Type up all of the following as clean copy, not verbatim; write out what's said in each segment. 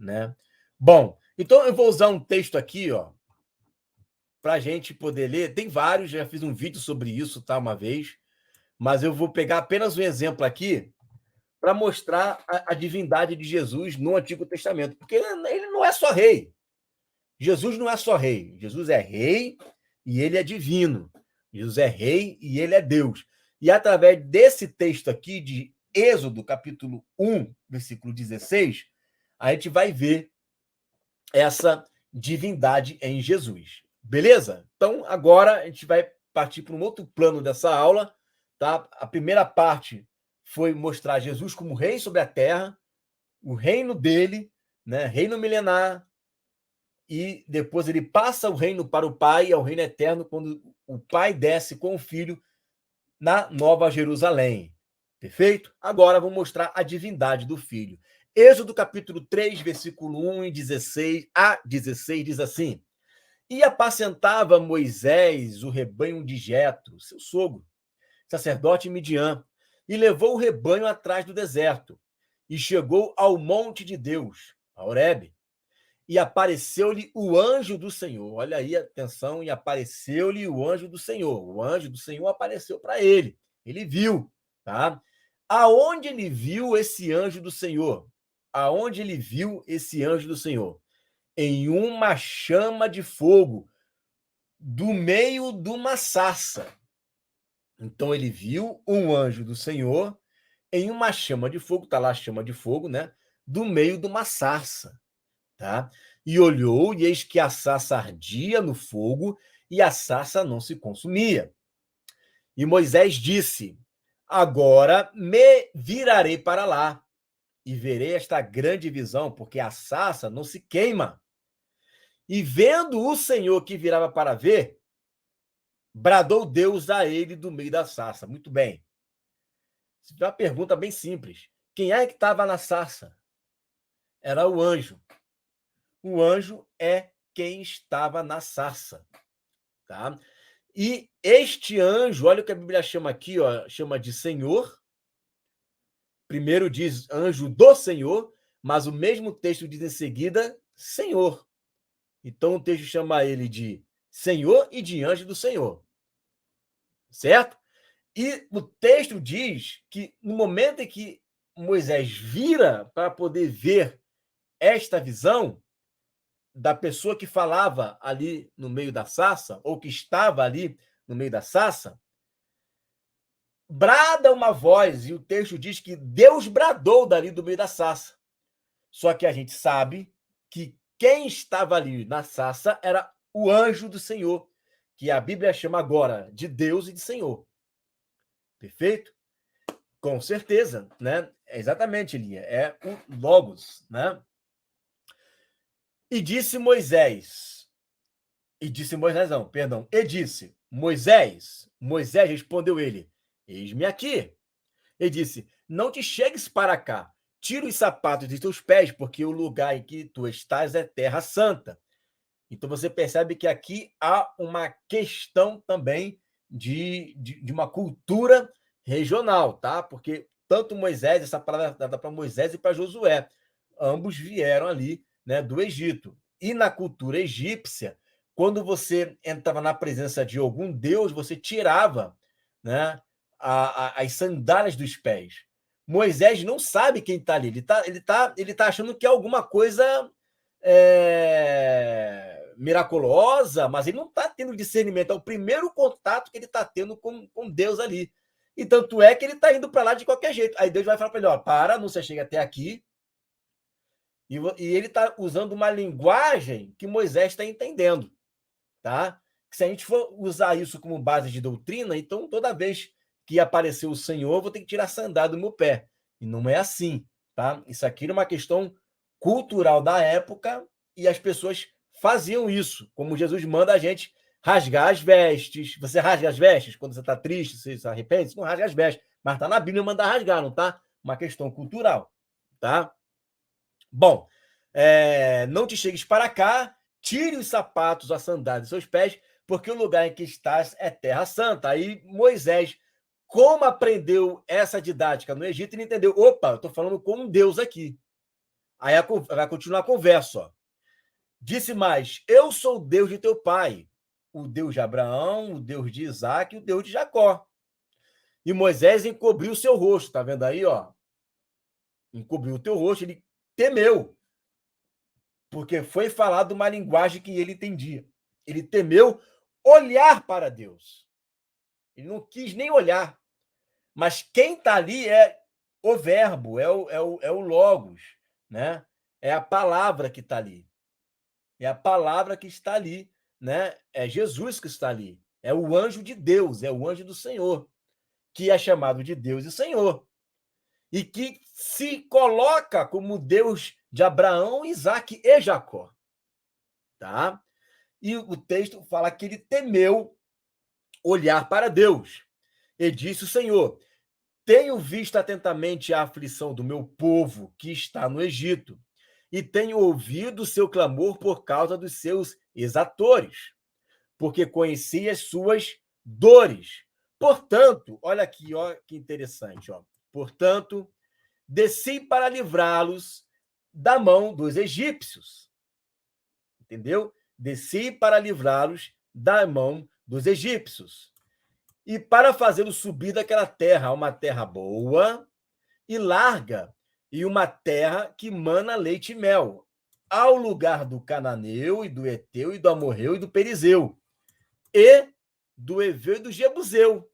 né? Bom, então eu vou usar um texto aqui, ó, para a gente poder ler. Tem vários, já fiz um vídeo sobre isso, tá, uma vez, mas eu vou pegar apenas um exemplo aqui para mostrar a divindade de Jesus no Antigo Testamento, porque ele não é só rei. Jesus não é só rei. Jesus é rei e ele é divino. Jesus é rei e ele é Deus. E através desse texto aqui de Êxodo, capítulo 1, versículo 16, a gente vai ver essa divindade em Jesus. Beleza? Então, agora a gente vai partir para um outro plano dessa aula, tá? A primeira parte foi mostrar Jesus como rei sobre a terra, o reino dele, né? Reino milenar, e depois ele passa o reino para o Pai, ao reino eterno, quando o Pai desce com o Filho na Nova Jerusalém. Perfeito? Agora vou mostrar a divindade do Filho. Êxodo capítulo 3, versículo 1 e 16 a 16 diz assim: E apacentava Moisés o rebanho de Jetro, seu sogro, sacerdote Midian, e levou o rebanho atrás do deserto, e chegou ao monte de Deus, a Horebe, e apareceu-lhe o anjo do Senhor. Olha aí, atenção, e apareceu-lhe o anjo do Senhor. O anjo do Senhor apareceu para ele. Ele viu, tá? Aonde ele viu esse anjo do Senhor? Aonde ele viu esse anjo do Senhor? Em uma chama de fogo, do meio de uma sarça. Então ele viu um anjo do Senhor em uma chama de fogo, tá lá a chama de fogo, né? Do meio de uma sarça. Tá? E olhou, e eis que a sarça ardia no fogo, e a sarça não se consumia. E Moisés disse: Agora me virarei para lá, e verei esta grande visão, porque a sarça não se queima. E vendo o Senhor que virava para ver, bradou Deus a ele do meio da sarça. Muito bem. Uma pergunta bem simples. Quem é que estava na sarça? Era o anjo. O anjo é quem estava na sarça, tá? E este anjo, olha o que a Bíblia chama aqui, ó, chama de Senhor. Primeiro diz anjo do Senhor, mas o mesmo texto diz em seguida Senhor. Então o texto chama ele de Senhor e de anjo do Senhor. Certo? E o texto diz que no momento em que Moisés vira para poder ver esta visão da pessoa que falava ali no meio da sarça, ou que estava ali no meio da sarça, brada uma voz, e o texto diz que Deus bradou dali do meio da sarça. Só que a gente sabe que quem estava ali na sarça era o anjo do Senhor, que a Bíblia chama agora de Deus e de Senhor. Perfeito? Com certeza, né? Exatamente, Elia. É o Logos, né? E disse Moisés, Moisés respondeu ele, eis-me aqui. Ele disse, não te chegues para cá, tira os sapatos de teus pés, porque o lugar em que tu estás é terra santa. Então você percebe que aqui há uma questão também de uma cultura regional, tá? Porque tanto Moisés, essa palavra é dada para Moisés e para Josué, ambos vieram ali, né, do Egito. E na cultura egípcia, quando você entrava na presença de algum deus, você tirava, né, as sandálias dos pés. Moisés não sabe quem está ali, ele tá achando que é alguma coisa miraculosa, mas ele não está tendo discernimento. É o primeiro contato que ele está tendo com Deus ali. E tanto é que ele está indo para lá de qualquer jeito. Aí Deus vai falar para ele: ó, para, não se chega até aqui. E ele está usando uma linguagem que Moisés está entendendo. Tá? Se a gente for usar isso como base de doutrina, então toda vez que aparecer o Senhor, eu vou ter que tirar a sandália do meu pé. E não é assim. Tá? Isso aqui é uma questão cultural da época e as pessoas faziam isso, como Jesus manda a gente rasgar as vestes. Você rasga as vestes quando você está triste, você se arrepende? Você não rasga as vestes, mas está na Bíblia mandar rasgar, não tá? Uma questão cultural, tá? Bom, não te chegues para cá, tire os sapatos, a sandália dos seus pés, porque o lugar em que estás é terra santa. Aí Moisés, como aprendeu essa didática no Egito, ele entendeu, opa, eu estou falando com um Deus aqui. Aí vai continuar a conversa, ó. Disse mais: eu sou o Deus de teu pai, o Deus de Abraão, o Deus de Isaque e o Deus de Jacó. E Moisés encobriu o seu rosto, tá vendo aí, ó? Encobriu o teu rosto, ele temeu, porque foi falado uma linguagem que ele entendia. Ele temeu olhar para Deus. Ele não quis nem olhar. Mas quem está ali é o verbo, é o logos, né? É a palavra que está ali. É a palavra que está ali, né? É Jesus que está ali. É o anjo de Deus, é o anjo do Senhor, que é chamado de Deus e Senhor. E que se coloca como Deus de Abraão, Isaque e Jacó. Tá? E o texto fala que ele temeu olhar para Deus. E disse o Senhor: tenho visto atentamente a aflição do meu povo que está no Egito, e tenho ouvido o seu clamor por causa dos seus exatores, porque conheci as suas dores. Portanto, olha aqui, ó, que interessante, ó. Portanto, desci para livrá-los da mão dos egípcios. Entendeu? Desci para livrá-los da mão dos egípcios. E para fazê-los subir daquela terra, uma terra boa e larga, e uma terra que mana leite e mel, ao lugar do cananeu, e do eteu, e do amorreu, e do perizeu, e do heveu e do jebuseu.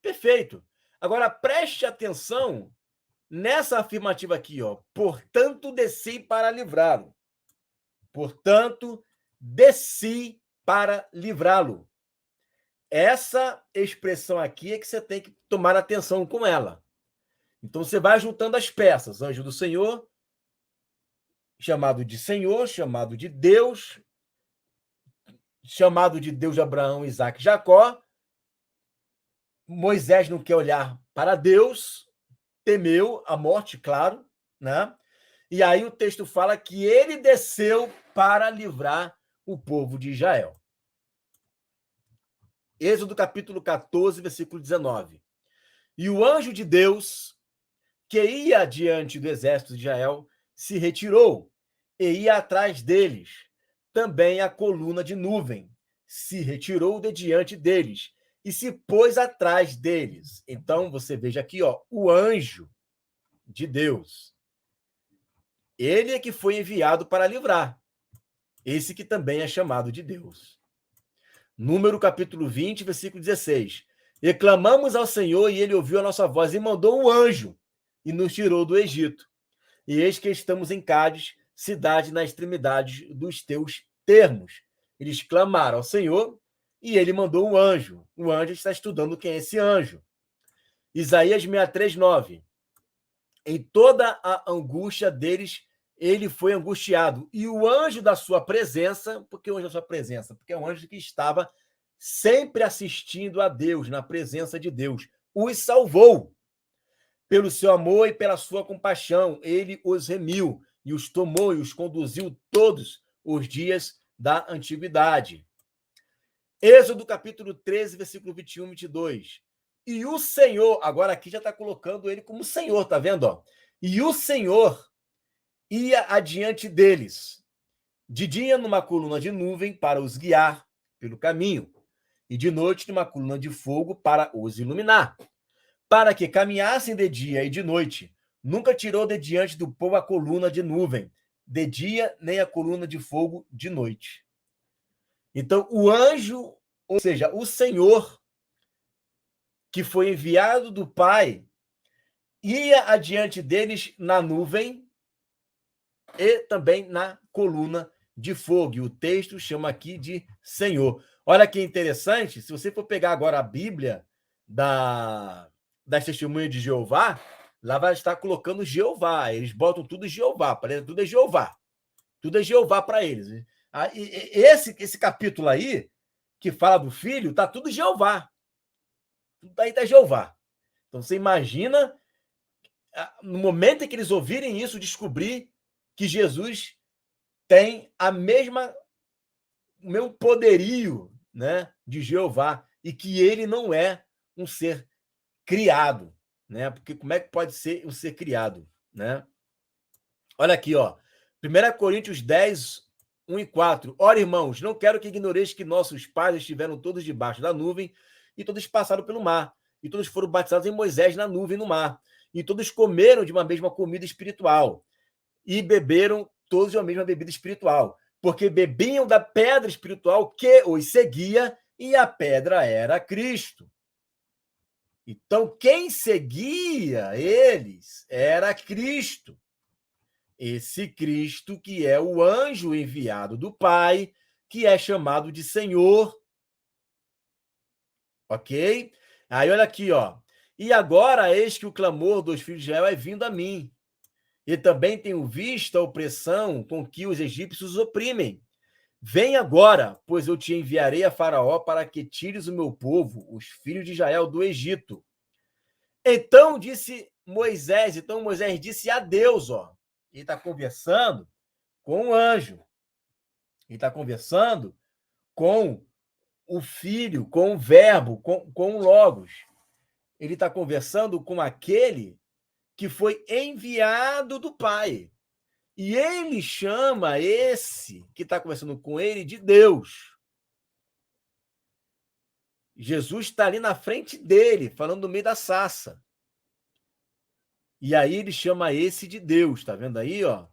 Perfeito. Agora, preste atenção nessa afirmativa aqui, ó. Portanto, desci para livrá-lo. Portanto, desci para livrá-lo. Essa expressão aqui é que você tem que tomar atenção com ela. Então, você vai juntando as peças. Anjo do Senhor, chamado de Senhor, chamado de Deus de Abraão, Isaque e Jacó. Moisés não quer olhar para Deus, temeu a morte, claro, né? E aí o texto fala que ele desceu para livrar o povo de Israel. Êxodo capítulo 14, versículo 19. E o anjo de Deus, que ia diante do exército de Israel, se retirou e ia atrás deles. Também a coluna de nuvem se retirou de diante deles e se pôs atrás deles. Então, você veja aqui, ó, o anjo de Deus. Ele é que foi enviado para livrar. Esse que também é chamado de Deus. Número capítulo 20, versículo 16. E clamamos ao Senhor, e ele ouviu a nossa voz, e mandou um anjo, e nos tirou do Egito. E eis que estamos em Cádiz, cidade na extremidade dos teus termos. Eles clamaram ao Senhor, e ele mandou um anjo. O anjo está estudando quem é esse anjo. Isaías 63, 9. Em toda a angústia deles, ele foi angustiado. E o anjo da sua presença, por que o anjo da sua presença? Porque é um anjo que estava sempre assistindo a Deus, na presença de Deus. Os salvou. Pelo seu amor e pela sua compaixão, ele os remiu e os tomou e os conduziu todos os dias da antiguidade. Êxodo capítulo 13, versículo 21 e 22. E o Senhor, agora aqui já está colocando ele como Senhor, tá vendo? Ó? E o Senhor ia adiante deles, de dia numa coluna de nuvem para os guiar pelo caminho, e de noite numa coluna de fogo para os iluminar, para que caminhassem de dia e de noite. Nunca tirou de diante do povo a coluna de nuvem, de dia, nem a coluna de fogo de noite. Então, o anjo, ou seja, o Senhor, que foi enviado do Pai, ia adiante deles na nuvem e também na coluna de fogo. E o texto chama aqui de Senhor. Olha que interessante, se você for pegar agora a Bíblia das Testemunhas de Jeová, lá vai estar colocando Jeová. Eles botam tudo Jeová, parece tudo é Jeová. Tudo é Jeová para eles. Esse capítulo aí, que fala do filho, tá tudo Jeová. Tudo aí tá Jeová. Então você imagina, no momento em que eles ouvirem isso, descobrir que Jesus tem o mesmo poderio, né, de Jeová, e que ele não é um ser criado, né? Porque como é que pode ser um ser criado, né? Olha aqui, ó. 1 Coríntios 10, 1 e 4. Ora, irmãos, não quero que ignoreis que nossos pais estiveram todos debaixo da nuvem e todos passaram pelo mar. E todos foram batizados em Moisés na nuvem e no mar. E todos comeram de uma mesma comida espiritual. E beberam todos de uma mesma bebida espiritual. Porque bebiam da pedra espiritual que os seguia, e a pedra era Cristo. Então, quem seguia eles era Cristo. Esse Cristo que é o anjo enviado do Pai, que é chamado de Senhor. Ok? Aí olha aqui, ó. E agora eis que o clamor dos filhos de Israel é vindo a mim. E também tenho visto a opressão com que os egípcios os oprimem. Vem agora, pois eu te enviarei a Faraó para que tires o meu povo, os filhos de Israel, do Egito. Então Moisés disse a Deus, ó. Ele está conversando com o anjo. Ele está conversando com o Filho, com o Verbo, com o Logos. Ele está conversando com aquele que foi enviado do Pai. E ele chama esse que está conversando com ele de Deus. Jesus está ali na frente dele, falando no meio da sarça. E aí ele chama esse de Deus, tá vendo aí, ó?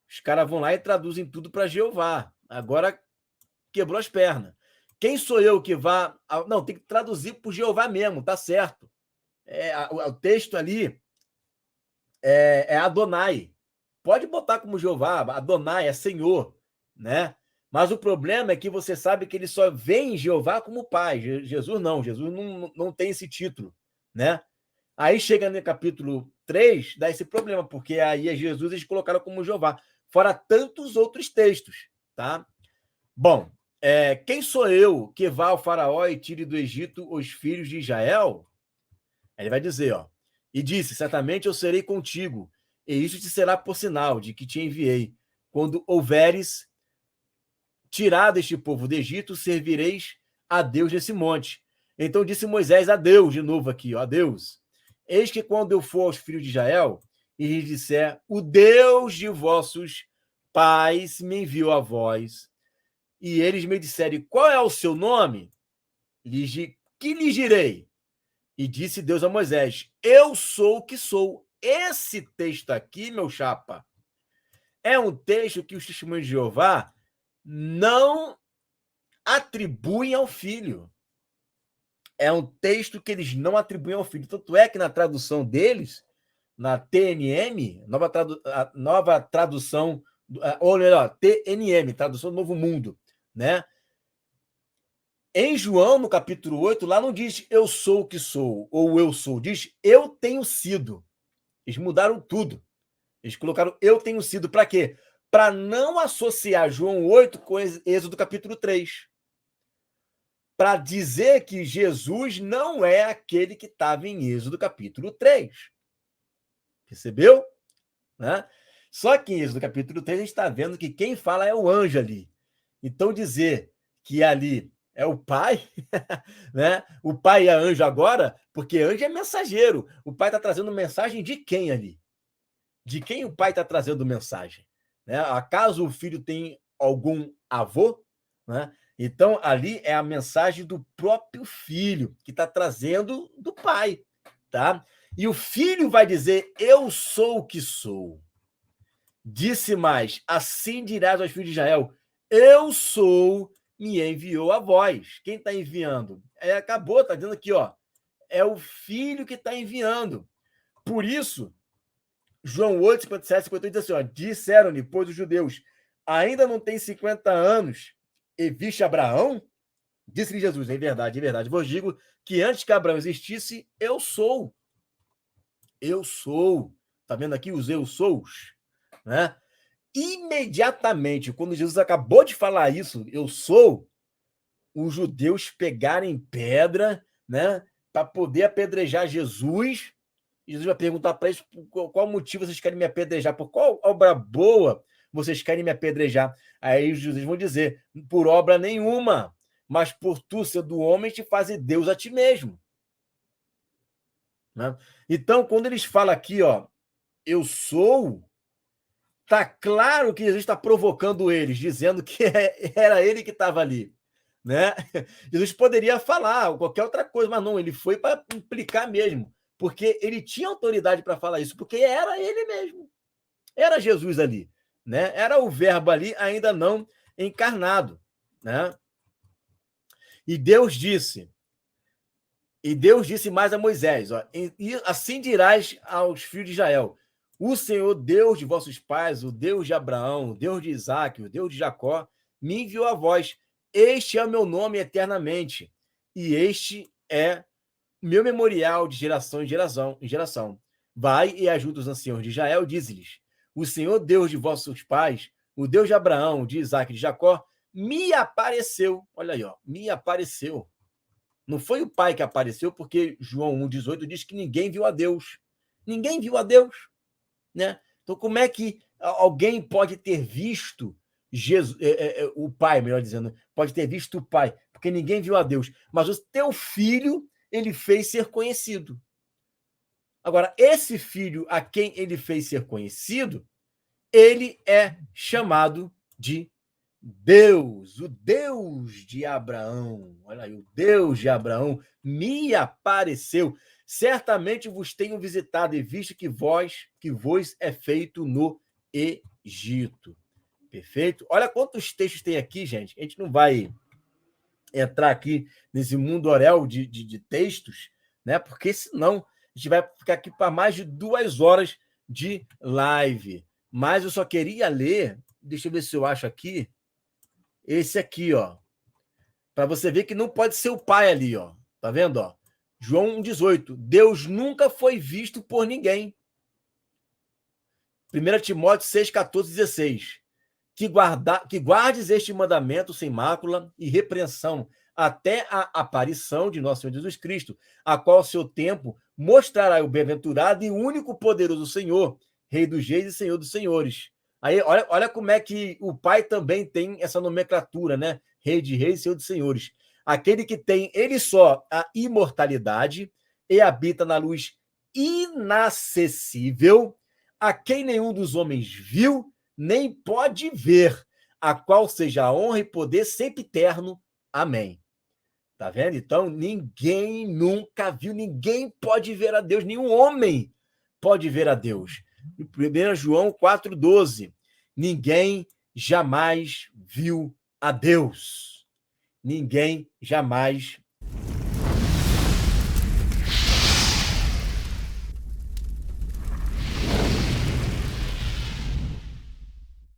Os caras vão lá e traduzem tudo para Jeová. Agora quebrou as pernas. Quem sou eu que vá... Não, tem que traduzir por Jeová mesmo, tá certo. O texto ali é Adonai. Pode botar como Jeová, Adonai é Senhor, né? Mas o problema é que você sabe que ele só vem em Jeová como Pai. Jesus não tem esse título, né? Aí chega no capítulo 3, dá esse problema, porque aí é Jesus eles colocaram como Jeová, fora tantos outros textos, tá? Bom, quem sou eu que vá ao faraó e tire do Egito os filhos de Israel? Ele vai dizer, ó, e disse, certamente eu serei contigo, e isso te será por sinal de que te enviei. Quando houveres tirado este povo do Egito, servireis a Deus nesse monte. Então disse Moisés a Deus, de novo aqui, ó, a Deus, eis que quando eu for aos filhos de Israel, e lhes disser, o Deus de vossos pais me enviou a vós, e eles me disserem, qual é o seu nome? Que lhes direi? E disse Deus a Moisés, eu sou o que sou. Esse texto aqui, meu chapa, é um texto que os testemunhos de Jeová não atribuem ao filho. É um texto que eles não atribuem ao filho. Tanto é que na tradução deles, na TNM, nova tradução, ou melhor, TNM, tradução do Novo Mundo, né? Em João, no capítulo 8, lá não diz eu sou o que sou, ou eu sou, diz eu tenho sido. Eles mudaram tudo. Eles colocaram eu tenho sido para quê? Para não associar João 8 com Êxodo capítulo 3. Para dizer que Jesus não é aquele que estava em Êxodo capítulo 3. Percebeu? Né? Só que em Êxodo capítulo 3 a gente está vendo que quem fala é o anjo ali. Então dizer que ali é o pai, né? O pai é anjo agora, porque anjo é mensageiro. O pai está trazendo mensagem de quem ali? De quem o pai está trazendo mensagem? Né? Acaso o filho tem algum avô? Né? Então, ali é a mensagem do próprio filho, que está trazendo do pai. Tá? E o filho vai dizer, eu sou o que sou. Disse mais, assim dirás aos filhos de Israel, eu sou, me enviou a vós. Quem está enviando? Acabou, está dizendo aqui, ó, é o filho que está enviando. Por isso, João 8, 57, 58 diz assim, ó, disseram-lhe, pois os judeus ainda não têm 50 anos e viste Abraão? Disse-lhe Jesus, é verdade, vos digo que antes que Abraão existisse, eu sou. Eu sou. Tá vendo aqui os eu sous? Né? Imediatamente, quando Jesus acabou de falar isso, eu sou, os judeus pegarem pedra, né, para poder apedrejar Jesus. Jesus vai perguntar para eles qual motivo vocês querem me apedrejar, por qual obra boa vocês querem me apedrejar. Aí os judeus vão dizer, por obra nenhuma, mas por tu ser do homem te fazer Deus a ti mesmo. Né? Então, quando eles falam aqui, ó, eu sou, Está claro que Jesus está provocando eles, dizendo que era ele que estava ali, né? Jesus poderia falar qualquer outra coisa, mas não, ele foi para implicar mesmo, porque ele tinha autoridade para falar isso, porque era ele mesmo, era Jesus ali, né? Era o verbo ali, ainda não encarnado, né? E Deus disse mais a Moisés, ó, e assim dirás aos filhos de Israel: o Senhor, Deus de vossos pais, o Deus de Abraão, o Deus de Isaque, o Deus de Jacó, me enviou a vós. Este é o meu nome eternamente, e este é meu memorial de geração em geração. Vai e ajuda os anciãos de Israel, dize-lhes: o Senhor, Deus de vossos pais, o Deus de Abraão, de Isaque e de Jacó, me apareceu. Olha aí, ó, me apareceu. Não foi o Pai que apareceu, porque João 1,18 diz que ninguém viu a Deus. Ninguém viu a Deus, né? Então, como é que alguém pode ter visto Jesus, o Pai, melhor dizendo, pode ter visto o Pai, porque ninguém viu a Deus, mas o teu filho ele fez ser conhecido. Agora, esse filho a quem ele fez ser conhecido, ele é chamado de Deus, o Deus de Abraão. Olha aí, o Deus de Abraão me apareceu. Certamente vos tenho visitado e visto que vos é feito no Egito. Perfeito? Olha quantos textos tem aqui, gente. A gente não vai entrar aqui nesse mundo orel de textos, né? Porque senão a gente vai ficar aqui para mais de 2 horas de live. Mas eu só queria ler, deixa eu ver se eu acho aqui, esse aqui, ó, para você ver que não pode ser o pai ali, ó. Tá vendo, ó? João 1,18. Deus nunca foi visto por ninguém. 1 Timóteo 6,14, 16. Que guardes este mandamento sem mácula e repreensão até a aparição de nosso Senhor Jesus Cristo, a qual ao seu tempo mostrará o bem-aventurado e único poderoso Senhor, Rei dos Reis e Senhor dos Senhores. Aí, olha como é que o Pai também tem essa nomenclatura, né? Rei de Reis e Senhor dos Senhores. Aquele que tem ele só a imortalidade e habita na luz inacessível, a quem nenhum dos homens viu, nem pode ver, a qual seja a honra e poder sempre eterno. Amém. Tá vendo? Então, ninguém nunca viu, ninguém pode ver a Deus, nenhum homem pode ver a Deus. 1 João 4,12. Ninguém jamais viu a Deus. Ninguém jamais